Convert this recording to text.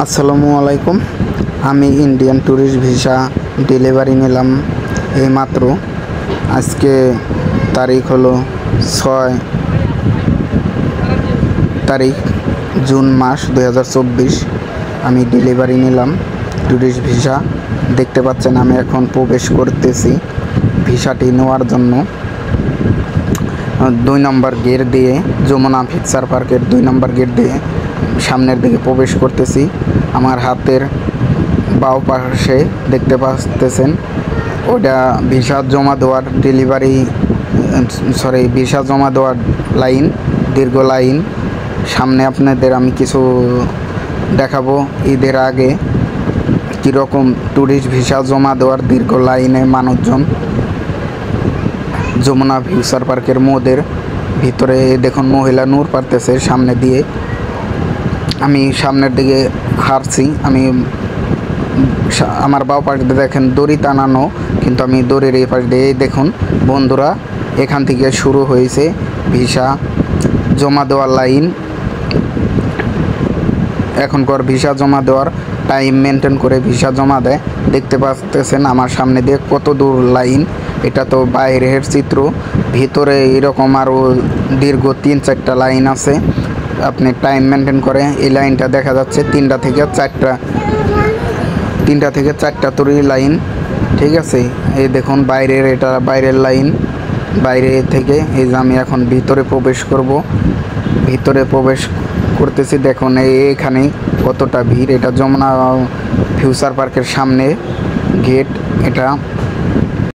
আসসালামু আলাইকুম। আমি ইন্ডিয়ান ট্যুরিস্ট ভিসা ডেলিভারি নিলাম এইমাত্র। আজকে তারিখ হলো 6 তারিখ জুন মাস 2024। আমি ডেলিভারি নিলাম ট্যুরিস্ট ভিসা। দেখতে পাচ্ছেন আমি এখন প্রবেশ করতেছি ভিসাটি নেওয়ার জন্য। 2 নম্বর গেট দিয়ে, যমুনা ফিচার পার্কের 2 নম্বর গেট দিয়ে সামনের দিকে প্রবেশ করতেছি। আমার হাতের বাও পাশে দেখতে পাচ্ছেন ওটা ভিসা জমা দেওয়ার ভিসা জমা দেওয়ার লাইন, দীর্ঘ লাইন। সামনে আপনাদের আমি কিছু দেখাবো ঈদের আগে কীরকম ট্যুরিস্ট ভিসা জমা দেওয়ার দীর্ঘ লাইনে মানুষজন। যমুনা ফিউচার পার্কের মোদের ভিতরে দেখুন মহিলা নূর পারতেছে সামনে দিয়ে। আমি সামনের দিকে হাঁটছি। আমার বাঁ পাশ দিয়ে দেখেন দড়ি টানানো, কিন্তু আমি দড়ির এই পাশ দিয়ে দেখুন বন্ধুরা, এখান থেকে শুরু হয়েছে ভিসা জমা দেওয়ার লাইন। এখনকার ভিসা জমা দেওয়ার টাইম মেনটেন করে ভিসা জমা দেয়। দেখতে পাচ্ছেন আমার সামনে দিয়ে কত দূর লাইন। এটা তো বাইরের চিত্র, ভিতরে এরকম আরও দীর্ঘ 3-4টা লাইন আছে। আপনি টাইম মেনটেন করে এই লাইনটা দেখা যাচ্ছে 3টা থেকে 4টা তরি লাইন, ঠিক আছে। এই দেখুন বাইরের, এটা বাইরের লাইন। বাইরে থেকে এই যে আমি এখন ভিতরে প্রবেশ করব। ভিতরে প্রবেশ করতেছি, দেখুন এইখানে কতটা ভিড়। এটা যমুনা ফিউচার পার্কের সামনে গেট। এটা